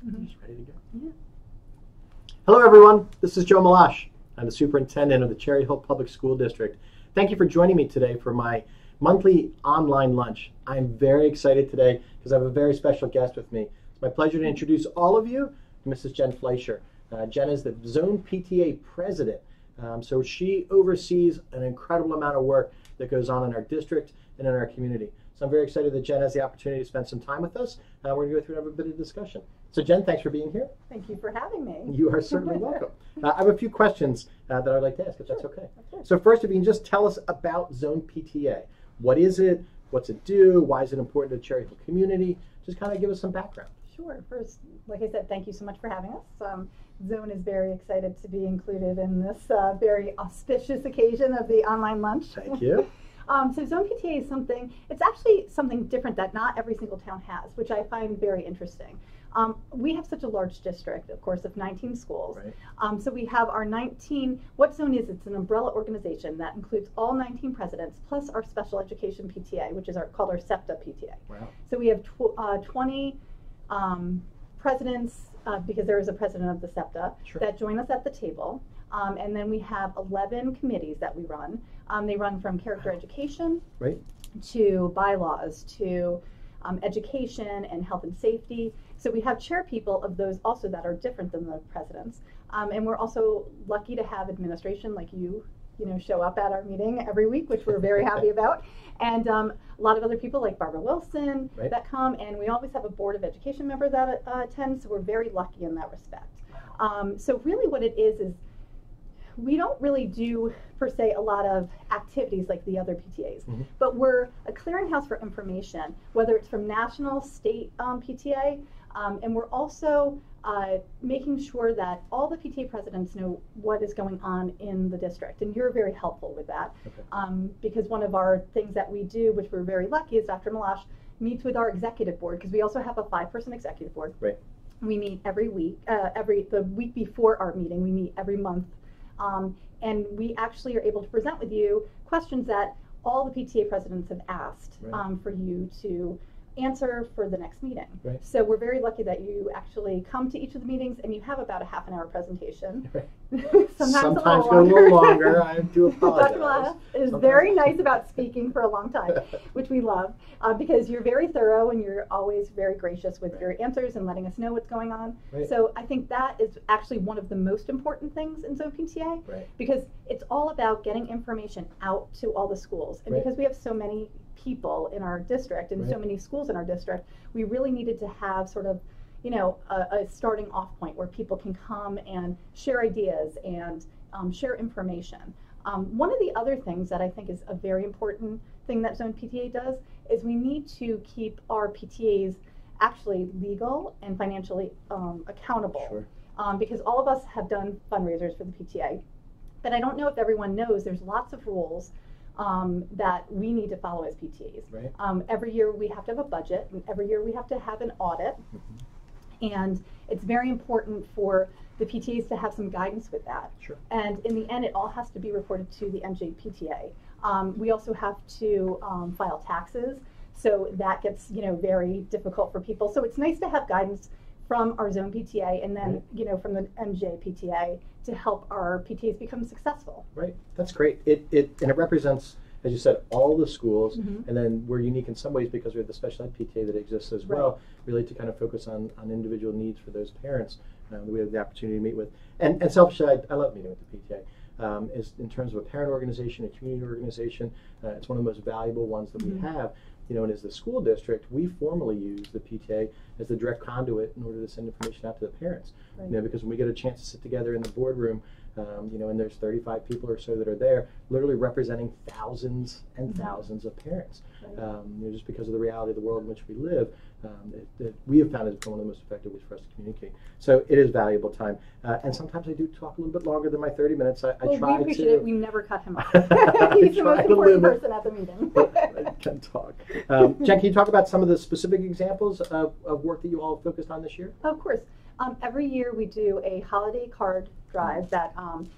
Just ready to go. Yeah. Hello, everyone. This is Joe Meloche. I'm the superintendent of the Cherry Hill Public School District. Thank you for joining me today for my monthly online lunch. I'm very excited today because I have a very special guest with me. It's my pleasure to introduce all of you to Mrs. Jen Fleisher. Jen is the Zone PTA president. So she oversees an incredible amount of work that goes on in our district and in our community. So I'm very excited that Jen has the opportunity to spend some time with us. We're going to go through and have a bit of discussion. So Jen, thanks for being here. Thank you for having me. You are certainly welcome. I have a few questions that I'd like to ask, if that's okay. Okay. So first, if you can just tell us about Zone PTA. What is it? What's it do? Why is it important to the Cherry Hill community? Just kind of give us some background. Sure. First, like I said, thank you so much for having us. Zone is very excited to be included in this very auspicious occasion of the online lunch. Thank you. So Zone PTA is something, it's actually something different that not every single town has, which I find very interesting. We have such a large district, of course, of 19 schools. Right. So we have our 19, what Zone is, it's an umbrella organization that includes all 19 presidents, plus our special education PTA, which is called our SEPTA PTA. Wow. So we have 20 presidents, because there is a president of the SEPTA, Sure. that join us at the table. And then we have 11 committees that we run. They run from character education, Right. to bylaws, to education and health and safety. So we have chair people of those also that are different than the presidents. And we're also lucky to have administration like you show up at our meeting every week, which we're very happy about. And a lot of other people like Barbara Wilson Right. that come, and we always have a board of education member that attends, so we're very lucky in that respect. So really what it is we don't really do, per se, a lot of activities like the other PTAs, but we're a clearinghouse for information, whether it's from national, state PTA, and we're also making sure that all the PTA presidents know what is going on in the district, and you're very helpful with that. Okay. Because one of our things that we do, which we're very lucky, is Dr. Meloche meets with our executive board, because we also have a 5-person executive board. Right. We meet every week, the week before our meeting, we meet every month. And we actually are able to present with you questions that all the PTA presidents have asked Right. For you to answer for the next meeting. Right. So we're very lucky that you actually come to each of the meetings, and you have about a half-an-hour presentation. Right. Sometimes go a little longer. I do apologize. Dr. Meloche is very nice about speaking for a long time, which we love, because you're very thorough and you're always very gracious with your answers and letting us know what's going on. Right. So I think that is actually one of the most important things in Zone PTA, Right. because it's all about getting information out to all the schools. And Right. because we have so many people in our district and so Right. many schools in our district, we really needed to have sort of a starting off point where people can come and share ideas and share information. One of the other things that I think is a very important thing that Zone PTA does is we need to keep our PTAs actually legal and financially accountable. Sure. Because all of us have done fundraisers for the PTA, but I don't know if everyone knows there's lots of rules that we need to follow as PTAs. Right. Every year we have to have a budget, and every year we have to have an audit. And it's very important for the PTAs to have some guidance with that. Sure. And in the end, it all has to be reported to the NJPTA. We also have to file taxes, so that gets very difficult for people. So it's nice to have guidance from our Zone PTA and then from the NJPTA to help our PTAs become successful. Right. That's great. It represents, as you said, all the schools, and then we're unique in some ways because we have the special ed PTA that exists as well, really to kind of focus on individual needs for those parents that we have the opportunity to meet with. And selfishly, I love meeting with the PTA. Is in terms of a parent organization, a community organization, it's one of the most valuable ones that we have. And as the school district, we formally use the PTA as the direct conduit in order to send information out to the parents. Right. Because when we get a chance to sit together in the boardroom, and there's 35 people or so that are there, literally representing thousands and thousands of parents. Right. Just because of the reality of the world in which we live, we have found it one of the most effective ways for us to communicate. So it is valuable time. And sometimes I do talk a little bit longer than my 30 minutes. I try we appreciate to. it. We never cut him off. He's the most important person at the meeting. I can talk. Jen, can you talk about some of the specific examples of work that you all have focused on this year? Of course. Every year we do a holiday card drive that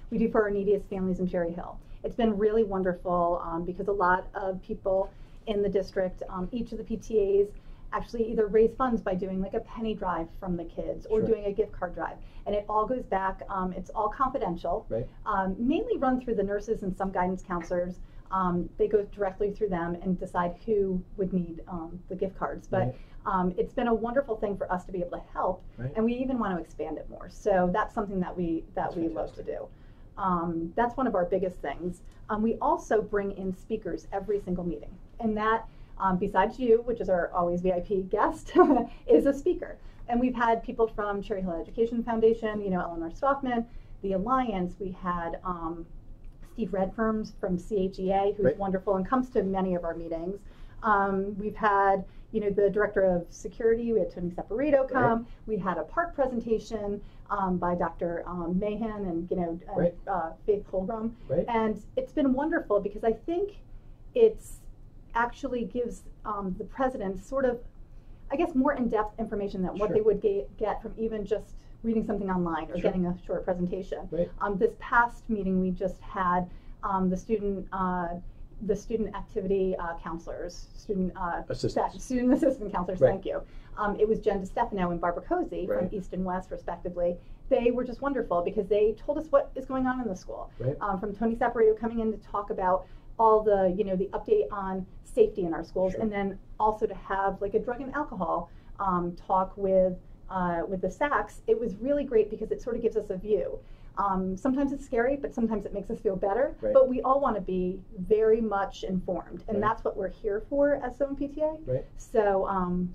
we do for our neediest families in Cherry Hill. It's been really wonderful because a lot of people in the district, each of the PTAs actually either raise funds by doing like a penny drive from the kids or doing a gift card drive. And it all goes back, it's all confidential, mainly run through the nurses and some guidance counselors. They go directly through them and decide who would need the gift cards. But it's been a wonderful thing for us to be able to help, and we even want to expand it more. So that's something that we love to do. That's one of our biggest things. We also bring in speakers every single meeting, and that, besides you, which is our always VIP guest, is a speaker. And we've had people from Cherry Hill Education Foundation, Eleanor Stoffman, the Alliance. We had Steve Redfirm from CHEA, who's wonderful and comes to many of our meetings. We've had, the Director of Security, we had Tony Separito come. We had a park presentation by Dr. Mahan and, Faith Holgram. And it's been wonderful because I think it's actually gives the president sort of, I guess, more in-depth information than what they would get from even just reading something online or getting a short presentation. This past meeting, we just had the student activity counselors, student assistant counselors. Thank you. It was Jen DeStefano and Barbara Cozy from East and West, respectively. They were just wonderful because they told us what is going on in the school. From Tony Separito coming in to talk about all the, the update on safety in our schools, and then also to have like a drug and alcohol talk with the SACs. It was really great because it sort of gives us a view. Sometimes it's scary, but sometimes it makes us feel better. But we all want to be very much informed, and that's what we're here for as Zone PTA. So,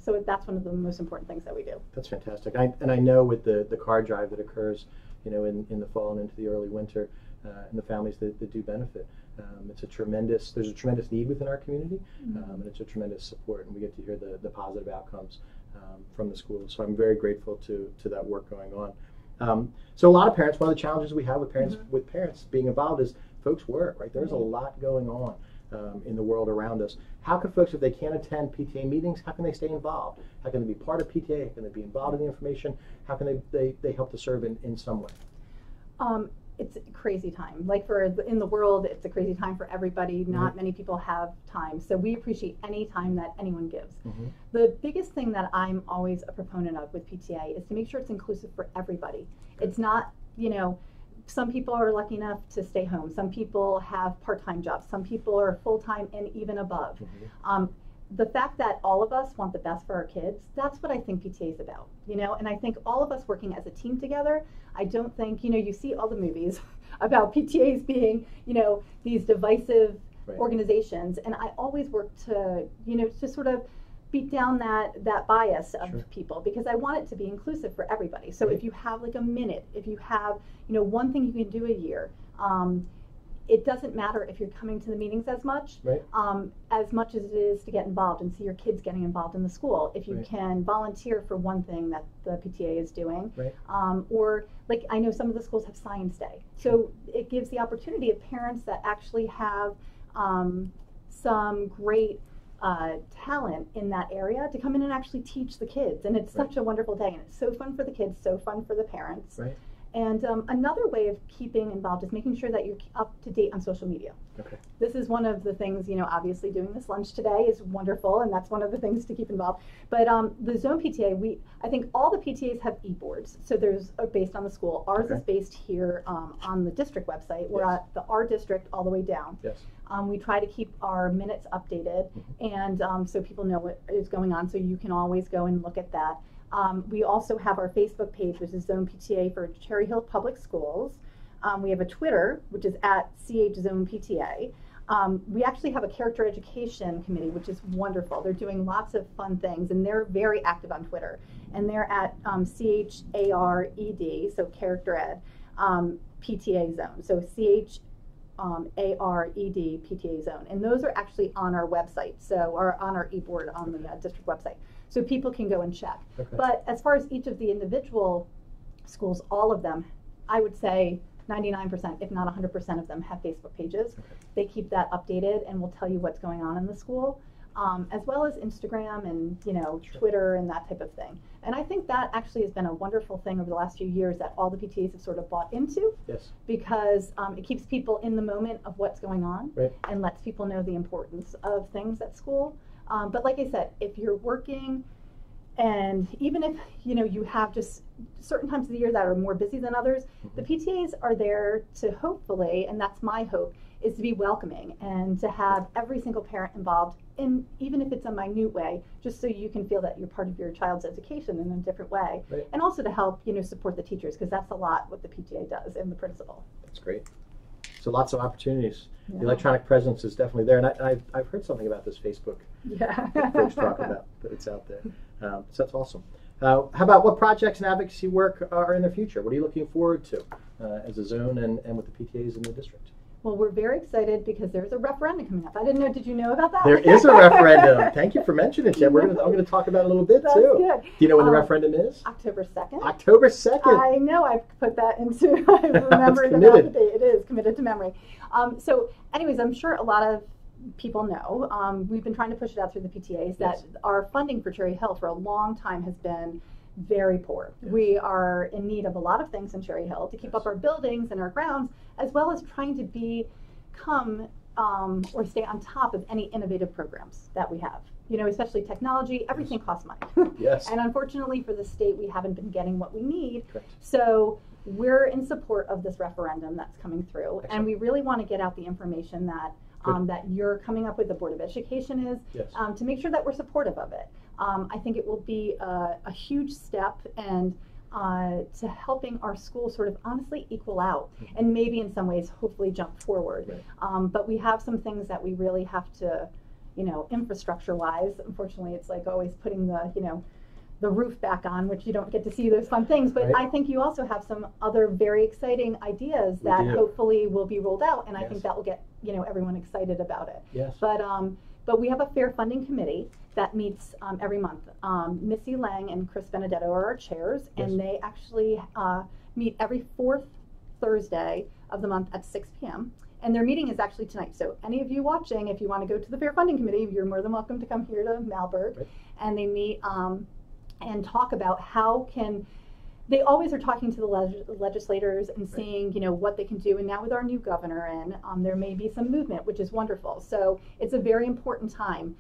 so that's one of the most important things that we do. That's fantastic. And I know with the card drive that occurs, in the fall and into the early winter, and the families that do benefit. There's a tremendous need within our community, and it's a tremendous support, and we get to hear the positive outcomes from the schools. So I'm very grateful to that work going on. So a lot of parents, one of the challenges we have with parents being involved is folks work, right? There's a lot going on in the world around us. How can folks, if they can't attend PTA meetings, how can they stay involved? How can they be part of PTA? How can they be involved in the information? How can they help to serve in some way? It's a crazy time. Like in the world, it's a crazy time for everybody. Not many people have time. So we appreciate any time that anyone gives. The biggest thing that I'm always a proponent of with PTA is to make sure it's inclusive for everybody. It's not, some people are lucky enough to stay home. Some people have part-time jobs. Some people are full-time and even above. The fact that all of us want the best for our kids, that's what I think PTA is about, and I think all of us working as a team together. I don't think, you see all the movies about PTAs being, these divisive organizations, and I always work to, to sort of beat down that bias of people, because I want it to be inclusive for everybody. So if you have like a minute, if you have, one thing you can do a year, it doesn't matter if you're coming to the meetings as much as it is to get involved and see your kids getting involved in the school. If you can volunteer for one thing that the PTA is doing, or like I know some of the schools have Science Day, so it gives the opportunity of parents that actually have some great talent in that area to come in and actually teach the kids, and it's such a wonderful day, and it's so fun for the kids, so fun for the parents. And another way of keeping involved is making sure that you're up to date on social media. This is one of the things, obviously doing this lunch today is wonderful, and that's one of the things to keep involved. But the Zone PTA, I think all the PTAs have e-boards, so there's based on the school. Ours is based here on the district website. We're at our district all the way down. We try to keep our minutes updated, and so people know what is going on, so you can always go and look at that. We also have our Facebook page, which is Zone PTA for Cherry Hill Public Schools. We have a Twitter, which is at @CHZonePTA. We actually have a character education committee, which is wonderful. They're doing lots of fun things, and they're very active on Twitter. And they're at CHARED, so character ed, PTA zone. So CHARED PTA zone. And those are actually on our website, or on our e-board on the district website. So people can go and check. But as far as each of the individual schools, all of them, I would say 99%, if not 100% of them have Facebook pages. They keep that updated and will tell you what's going on in the school, as well as Instagram and Twitter and that type of thing. And I think that actually has been a wonderful thing over the last few years that all the PTAs have sort of bought into, because it keeps people in the moment of what's going on and lets people know the importance of things at school. But like I said, if you're working And even if you have just certain times of the year that are more busy than others, the PTAs are there to hopefully, and that's my hope, is to be welcoming and to have every single parent involved in, even if it's a minute way, just so you can feel that you're part of your child's education in a different way. Right. And also to help support the teachers, because that's a lot what the PTA does, and the principal. That's great. So lots of opportunities. Yeah. The electronic presence is definitely there, and I've heard something about this Facebook. Yeah. Folks talk about, but it's out there. So that's awesome. How about what projects and advocacy work are in the future? What are you looking forward to as a zone and with the PTAs in the district? Well, we're very excited because there's a referendum coming up. I didn't know. Did you know about that? There is a referendum. Thank you for mentioning it, Jen. I'm going to talk about it a little bit, That's too. Good. Do you know when the referendum is? October 2nd. October 2nd. I know. I've put that into, I remember It's the committed. date. It is committed to memory. So anyways, I'm sure a lot of people know, we've been trying to push it out through the PTAs that our funding for Cherry Hill for a long time has been very poor. Yes. We are in need of a lot of things in Cherry Hill to keep up our buildings and our grounds, as well as trying to become or stay on top of any innovative programs that we have. Especially technology, everything costs money. Yes. And unfortunately for the state, we haven't been getting what we need. Correct. So we're in support of this referendum that's coming through. Excellent. And we really want to get out the information that that you're coming up with, the Board of Education is, Yes. to make sure that we're supportive of it. I think it will be a huge step and to helping our school sort of honestly equal out, and maybe in some ways hopefully jump forward. Right. But we have some things that we really have to, infrastructure wise, unfortunately it's like always putting the roof back on, which you don't get to see those fun things. But Right. I think you also have some other very exciting ideas that hopefully will be rolled out, and I think that will get everyone excited about it. Yes. But we have a fair funding committee that meets every month. Missy Lang and Chris Benedetto are our chairs, and they actually meet every fourth Thursday of the month at 6 p.m. And their meeting is actually tonight. So any of you watching, if you want to go to the Fair Funding Committee, you're more than welcome to come here to Malberg. Right. And they meet and talk about how can, they always are talking to the legislators and seeing, what they can do. And now with our new governor in, there may be some movement, which is wonderful. So it's a very important time.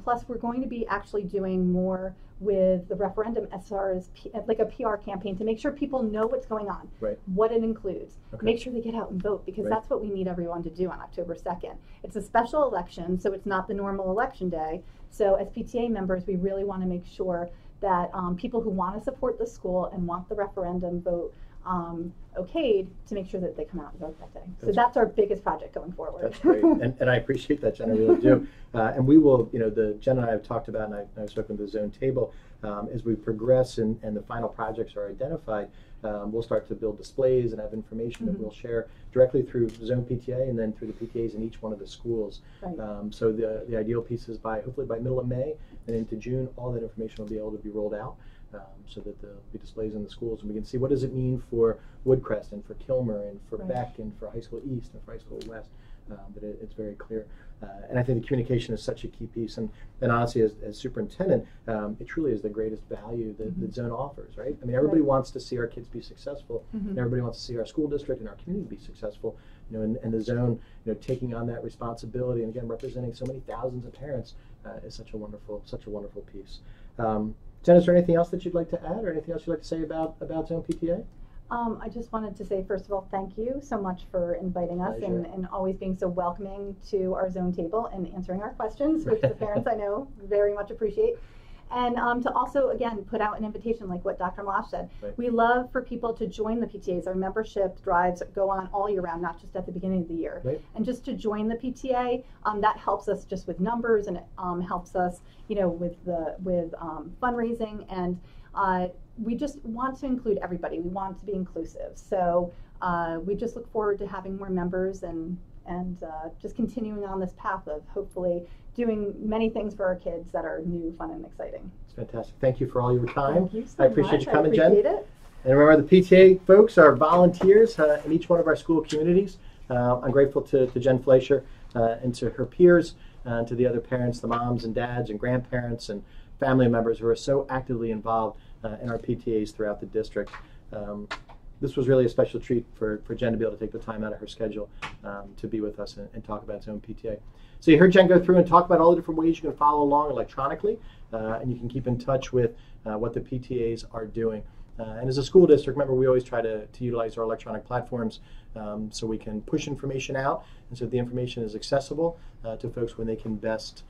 Plus, we're going to be actually doing more with the referendum as far as like a PR campaign to make sure people know what's going on, what it includes. Make sure they get out and vote, because that's what we need everyone to do on October 2nd. It's a special election, so it's not the normal election day. So as PTA members, we really want to make sure that people who want to support the school and want the referendum vote okayed, to make sure that they come out and vote that day. So that's our biggest project going forward. That's great, and I appreciate that, Jen, I really do. And we will, Jen and I have talked about, and I've spoken to the zone table, as we progress and the final projects are identified, we'll start to build displays and have information that we'll share directly through Zone PTA and then through the PTAs in each one of the schools. So the ideal piece is hopefully by middle of May and into June, all that information will be able to be rolled out. So that there'll be displays in the schools, and we can see what does it mean for Woodcrest and for Kilmer and for Beck and for High School East and for High School West. But it's very clear. And I think the communication is such a key piece. And honestly, as superintendent, it truly is the greatest value that Zone offers, right? I mean, everybody wants to see our kids be successful, and everybody wants to see our school district and our community be successful. And the Zone, taking on that responsibility and again representing so many thousands of parents is such a wonderful piece. Jen, is there anything else that you'd like to add, or anything else you'd like to say about Zone PTA? I just wanted to say, first of all, thank you so much for inviting us and always being so welcoming to our zone table and answering our questions, which the parents I know very much appreciate. And to also, again, put out an invitation like what Dr. Meloche said. We love for people to join the PTAs. Our membership drives go on all year round, not just at the beginning of the year. And just to join the PTA, that helps us just with numbers, and it helps us, with fundraising. And we just want to include everybody. We want to be inclusive. So we just look forward to having more members and just continuing on this path of hopefully doing many things for our kids that are new, fun, and exciting. It's fantastic. Thank you for all your time. Thank you so I appreciate much. you coming, I appreciate Jen. It. And remember, the PTA folks are volunteers in each one of our school communities. I'm grateful to Jen Fleisher and to her peers, and to the other parents, the moms and dads and grandparents and family members who are so actively involved in our PTAs throughout the district. this was really a special treat for Jen to be able to take the time out of her schedule to be with us and talk about Zone PTA. So you heard Jen go through and talk about all the different ways you can follow along electronically, and you can keep in touch with what the PTAs are doing. And as a school district, remember, we always try to utilize our electronic platforms so we can push information out, and so the information is accessible to folks when they can best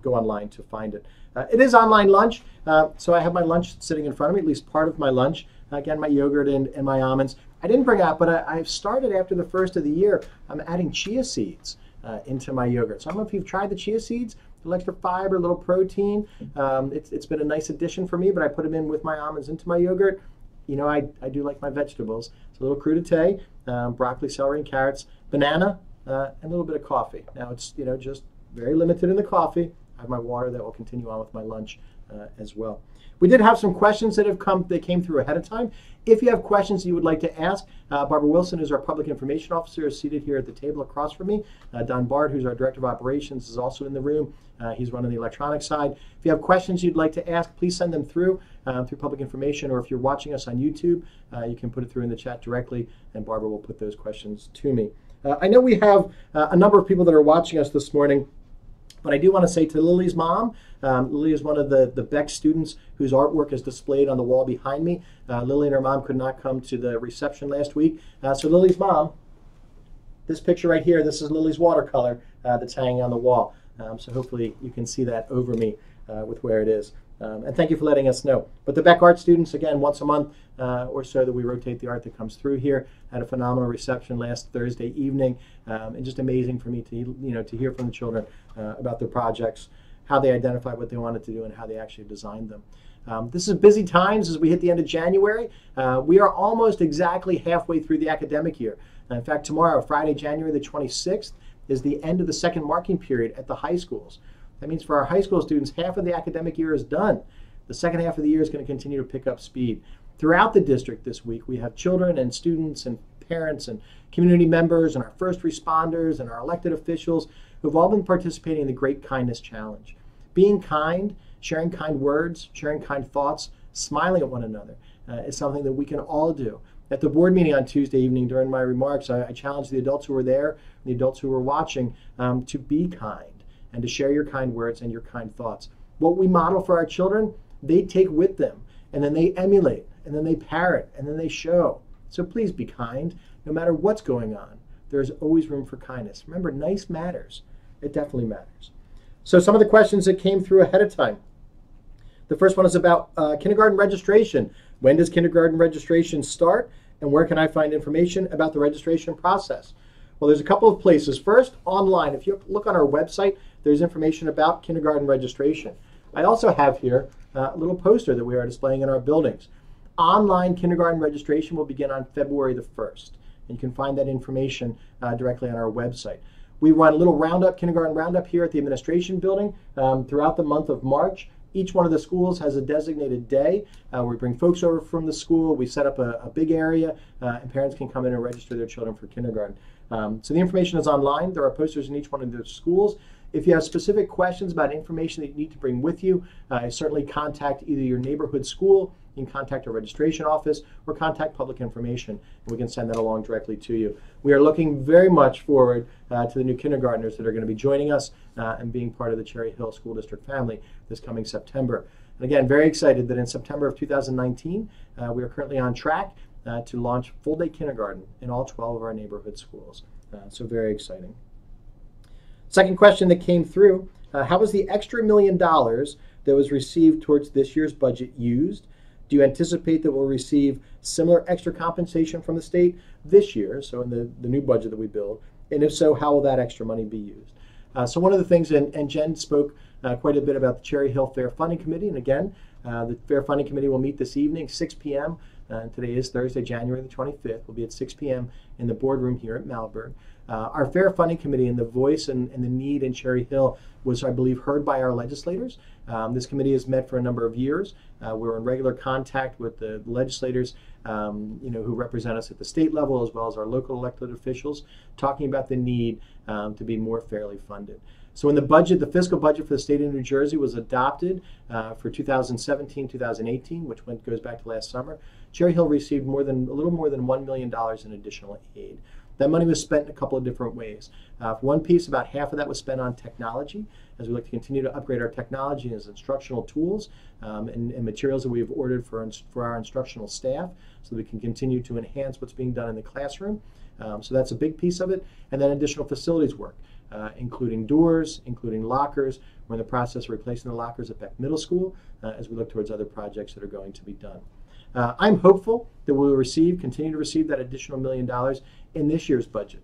go online to find it. It is online lunch, so I have my lunch sitting in front of me, at least part of my lunch. Again, my yogurt and my almonds. I didn't bring out, but I've started after the first of the year, I'm adding chia seeds into my yogurt. So I don't know if you've tried the chia seeds. A little extra fiber, a little protein. It's been a nice addition for me, but I put them in with my almonds into my yogurt. You know, I do like my vegetables. It's a little crudité, broccoli, celery, and carrots, banana, and a little bit of coffee. Now it's, you know, just very limited in the coffee. I have my water that will continue on with my lunch as well. We did have some questions that came through ahead of time. If you have questions you would like to ask, Barbara Wilson, who's our public information officer, is seated here at the table across from me. Don Bard, who's our director of operations, is also in the room. He's running the electronic side. If you have questions you'd like to ask, please send them through public information, or if you're watching us on YouTube, you can put it through in the chat directly, and Barbara will put those questions to me. I know we have a number of people that are watching us this morning, but I do want to say to Lily's mom, Lily is one of the Beck students whose artwork is displayed on the wall behind me. Lily and her mom could not come to the reception last week. So Lily's mom, this picture right here, this is Lily's watercolor that's hanging on the wall. So hopefully you can see that over me with where it is. And thank you for letting us know. But the Beck art students, again, once a month or so that we rotate the art that comes through here, had a phenomenal reception last Thursday evening, and just amazing for me to hear from the children about their projects, how they identified what they wanted to do, and how they actually designed them. This is busy times as we hit the end of January. We are almost exactly halfway through the academic year. In fact, tomorrow, Friday, January the 26th, is the end of the second marking period at the high schools. That means for our high school students, half of the academic year is done. The second half of the year is going to continue to pick up speed. Throughout the district this week, we have children and students and parents and community members and our first responders and our elected officials who've all been participating in the Great Kindness Challenge. Being kind, sharing kind words, sharing kind thoughts, smiling at one another is something that we can all do. At the board meeting on Tuesday evening during my remarks, I challenged the adults who were there, the adults who were watching, to be kind and to share your kind words and your kind thoughts. What we model for our children, they take with them, and then they emulate, and then they parrot, and then they show. So please be kind, no matter what's going on. There's always room for kindness. Remember, nice matters. It definitely matters. So some of the questions that came through ahead of time. The first one is about kindergarten registration. When does kindergarten registration start, and where can I find information about the registration process? Well, there's a couple of places. First, online. If you look on our website, there's information about kindergarten registration. I also have here a little poster that we are displaying in our buildings. Online kindergarten registration will begin on February the 1st, and you can find that information directly on our website. We run a little roundup, kindergarten roundup here at the administration building throughout the month of March. Each one of the schools has a designated day where we bring folks over from the school. We set up a big area, and parents can come in and register their children for kindergarten. So the information is online. There are posters in each one of the schools. If you have specific questions about information that you need to bring with you, certainly contact either your neighborhood school, you can contact our registration office, or contact public information, and we can send that along directly to you. We are looking very much forward to the new kindergartners that are going to be joining us and being part of the Cherry Hill School District family this coming September. And again, very excited that in September of 2019, we are currently on track to launch full-day kindergarten in all 12 of our neighborhood schools. So very exciting. Second question that came through, how was the extra $1 million that was received towards this year's budget used? Do you anticipate that we'll receive similar extra compensation from the state this year, so in the new budget that we build? And if so, how will that extra money be used? So one of the things, and Jen spoke quite a bit about the Cherry Hill Fair Funding Committee, and again, the Fair Funding Committee will meet this evening, 6 p.m. Today is Thursday, January the 25th. We'll be at 6 p.m. in the boardroom here at Malvern. Our Fair Funding Committee and the voice and the need in Cherry Hill was, I believe, heard by our legislators. This committee has met for a number of years. We're in regular contact with the legislators who represent us at the state level, as well as our local elected officials, talking about the need to be more fairly funded. So when the fiscal budget for the state of New Jersey was adopted for 2017-2018, which goes back to last summer, Cherry Hill received a little more than $1 million in additional aid. That money was spent in a couple of different ways. For one piece, about half of that was spent on technology, as we look to continue to upgrade our technology as instructional tools and materials that we have ordered for our instructional staff, so that we can continue to enhance what's being done in the classroom. So that's a big piece of it. And then additional facilities work, including doors, including lockers. We're in the process of replacing the lockers at Beck Middle School as we look towards other projects that are going to be done. I'm hopeful that we will continue to receive that additional $1 million in this year's budget.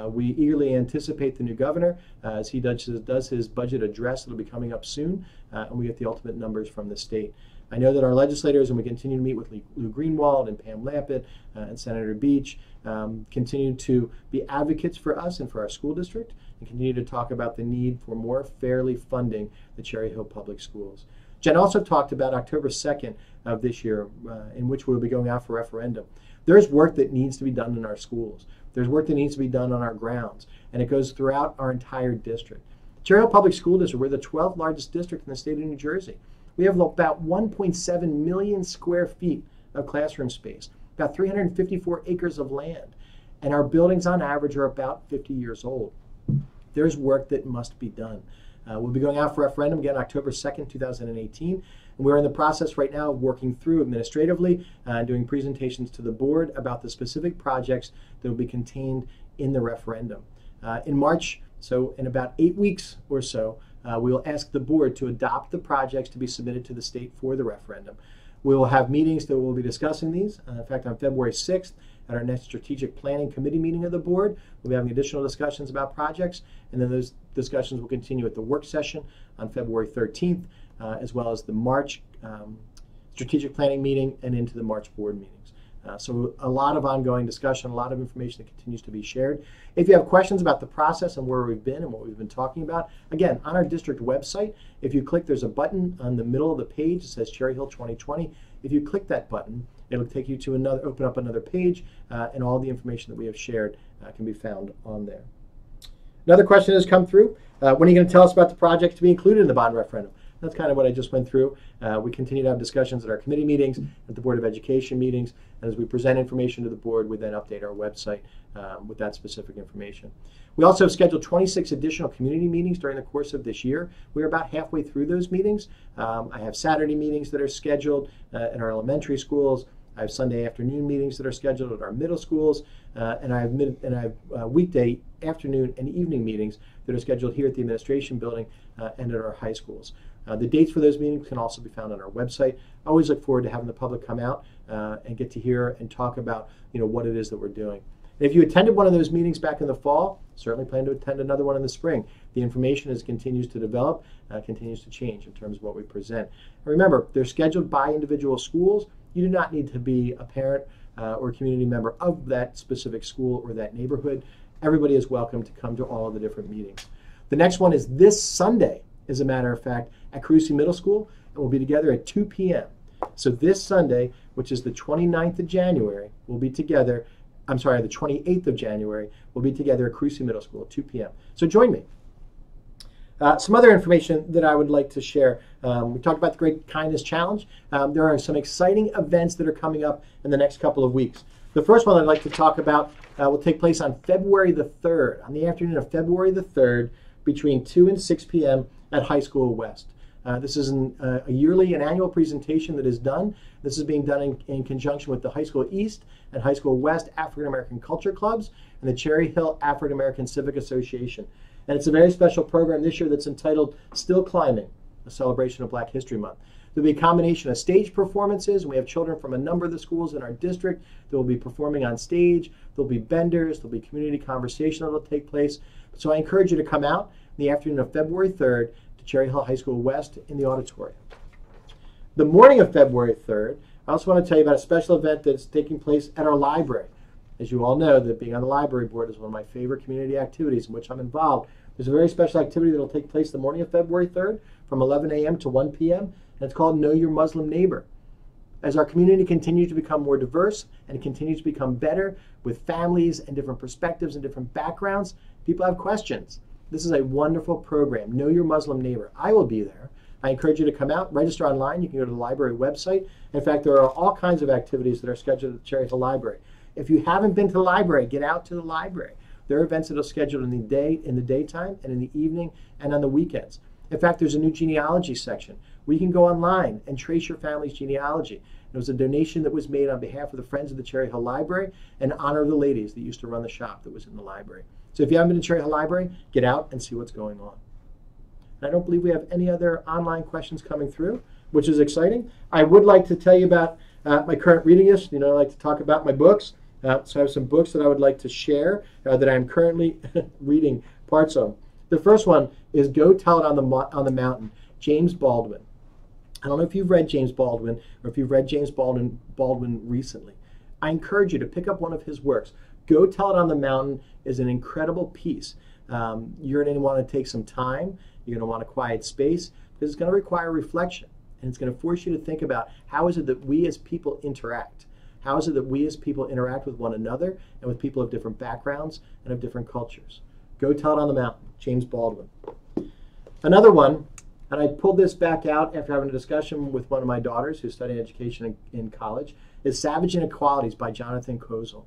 We eagerly anticipate the new governor as he does his budget address that'll be coming up soon, and we get the ultimate numbers from the state. I know that our legislators, and we continue to meet with Lou Greenwald and Pam Lampett and Senator Beach, continue to be advocates for us and for our school district, and continue to talk about the need for more fairly funding the Cherry Hill Public Schools. Jen also talked about October 2nd of this year, in which we'll be going out for referendum. There's work that needs to be done in our schools. There's work that needs to be done on our grounds, and it goes throughout our entire district. Cherry Hill Public School District, we're the 12th largest district in the state of New Jersey. We have about 1.7 million square feet of classroom space, about 354 acres of land, and our buildings on average are about 50 years old. There's work that must be done. We'll be going out for referendum again October 2nd, 2018. And we're in the process right now of working through administratively and doing presentations to the board about the specific projects that will be contained in the referendum. In March, so in about 8 weeks or so, we will ask the board to adopt the projects to be submitted to the state for the referendum. We will have meetings that will be discussing these. In fact, on February 6th, at our next strategic planning committee meeting of the board, we'll be having additional discussions about projects, and then those discussions will continue at the work session on February 13th, as well as the March strategic planning meeting and into the March board meetings. So a lot of ongoing discussion, a lot of information that continues to be shared. If you have questions about the process and where we've been and what we've been talking about, again, on our district website, if you click, there's a button on the middle of the page that says Cherry Hill 2020. If you click that button, it'll take you to open up another page, and all the information that we have shared can be found on there. Another question has come through. When are you going to tell us about the projects to be included in the bond referendum? That's kind of what I just went through. We continue to have discussions at our committee meetings, at the Board of Education meetings, and as we present information to the board, we then update our website with that specific information. We also have scheduled 26 additional community meetings during the course of this year. We're about halfway through those meetings. I have Saturday meetings that are scheduled in our elementary schools. I have Sunday afternoon meetings that are scheduled at our middle schools, and I have weekday afternoon and evening meetings that are scheduled here at the administration building and at our high schools. The dates for those meetings can also be found on our website. I always look forward to having the public come out and get to hear and talk about what it is that we're doing. And if you attended one of those meetings back in the fall, certainly plan to attend another one in the spring. The information continues to develop, continues to change in terms of what we present. And remember, they're scheduled by individual schools. You do not need to be a parent or a community member of that specific school or that neighborhood. Everybody is welcome to come to all of the different meetings. The next one is this Sunday, as a matter of fact, at Carusi Middle School, and we'll be together at 2 p.m. So this Sunday, which is the 29th of January, we'll be together. I'm sorry, the 28th of January, we'll be together at Carusi Middle School at 2 p.m. So join me. Some other information that I would like to share. We talked about the Great Kindness Challenge. There are some exciting events that are coming up in the next couple of weeks. The first one I'd like to talk about will take place on February the 3rd, on the afternoon of February the 3rd, between 2 and 6 p.m. at High School West. This is a yearly and annual presentation that is done. This is being done in conjunction with the High School East and High School West African American Culture Clubs and the Cherry Hill African American Civic Association. And it's a very special program this year that's entitled Still Climbing, a celebration of Black History Month. There'll be a combination of stage performances, and we have children from a number of the schools in our district that will be performing on stage. There'll be vendors, there'll be community conversation that will take place. So I encourage you to come out in the afternoon of February 3rd to Cherry Hill High School West in the auditorium. The morning of February 3rd, I also want to tell you about a special event that's taking place at our library. As you all know, that being on the library board is one of my favorite community activities in which I'm involved. There's a very special activity that will take place the morning of February 3rd from 11 a.m. to 1 p.m. and it's called Know Your Muslim Neighbor. As our community continues to become more diverse and it continues to become better with families and different perspectives and different backgrounds, people have questions. This is a wonderful program. Know Your Muslim Neighbor. I will be there. I encourage you to come out, register online. You can go to the library website. In fact, there are all kinds of activities that are scheduled at the Cherry Hill Library. If you haven't been to the library, get out to the library. There are events that are scheduled in the daytime and in the evening and on the weekends. In fact, there's a new genealogy section where you can go online and trace your family's genealogy. It was a donation that was made on behalf of the Friends of the Cherry Hill Library in honor of the ladies that used to run the shop that was in the library. So if you haven't been to Cherry Hill Library, get out and see what's going on. And I don't believe we have any other online questions coming through, which is exciting. I would like to tell you about my current reading list. I like to talk about my books. So I have some books that I would like to share that I'm currently reading parts of. The first one is Go Tell It on the Mountain, James Baldwin. I don't know if you've read James Baldwin or if you've read James Baldwin recently. I encourage you to pick up one of his works. Go Tell It on the Mountain is an incredible piece. You're going to want to take some time. You're going to want a quiet space because it's going to require reflection. And it's going to force you to think about how is it that we as people interact. How is it that we as people interact with one another and with people of different backgrounds and of different cultures? Go Tell It on the Mountain, James Baldwin. Another one, and I pulled this back out after having a discussion with one of my daughters who's studying education in college, is Savage Inequalities by Jonathan Kozol.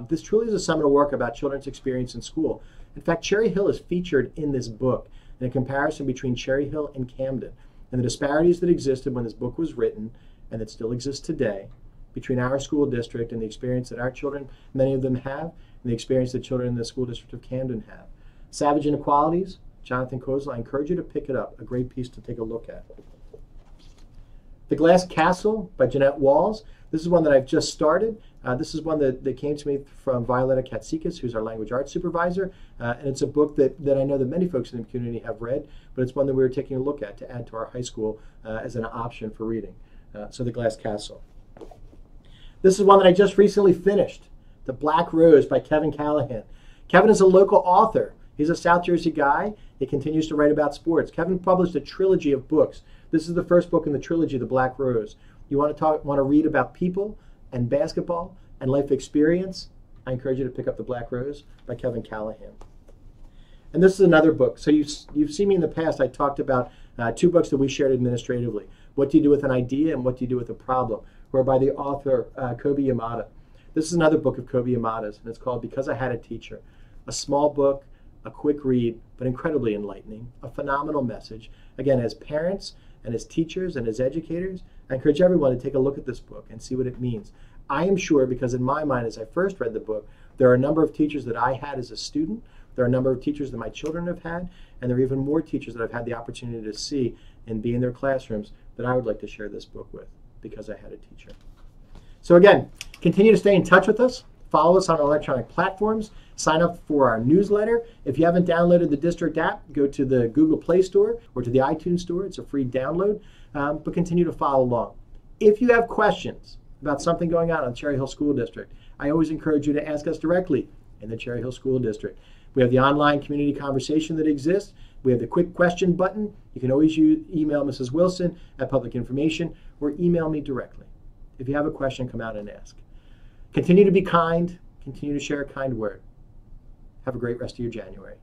This truly is a seminal work about children's experience in school. In fact, Cherry Hill is featured in this book in a comparison between Cherry Hill and Camden and the disparities that existed when this book was written and that still exist today between our school district and the experience that our children, many of them have, and the experience that children in the school district of Camden have. Savage Inequalities, Jonathan Kozol. I encourage you to pick it up. A great piece to take a look at. The Glass Castle by Jeanette Walls. This is one that I've just started. This is one that came to me from Violetta Katsikas, who's our language arts supervisor. And it's a book that I know that many folks in the community have read, but it's one that we were taking a look at to add to our high school as an option for reading. So The Glass Castle. This is one that I just recently finished, The Black Rose by Kevin Callahan. Kevin is a local author. He's a South Jersey guy. He continues to write about sports. Kevin published a trilogy of books. This is the first book in the trilogy, The Black Rose. You want to read about people and basketball and life experience? I encourage you to pick up The Black Rose by Kevin Callahan. And this is another book. So you've seen me in the past. I talked about two books that we shared administratively. What do you do with an idea and what do you do with a problem? Were by the author Kobe Yamada. This is another book of Kobe Yamada's, and it's called Because I Had a Teacher. A small book, a quick read, but incredibly enlightening, a phenomenal message. Again, as parents and as teachers and as educators, I encourage everyone to take a look at this book and see what it means. I am sure, because in my mind, as I first read the book, there are a number of teachers that I had as a student, there are a number of teachers that my children have had, and there are even more teachers that I've had the opportunity to see and be in their classrooms that I would like to share this book with, because I had a teacher. So again, continue to stay in touch with us. Follow us on our electronic platforms. Sign up for our newsletter. If you haven't downloaded the district app, go to the Google Play Store or to the iTunes Store. It's a free download, but continue to follow along. If you have questions about something going on in the Cherry Hill School District, I always encourage you to ask us directly in the Cherry Hill School District. We have the online community conversation that exists. We have the quick question button. You can always email Mrs. Wilson at Public Information or email me directly. If you have a question, come out and ask. Continue to be kind. Continue to share a kind word. Have a great rest of your January.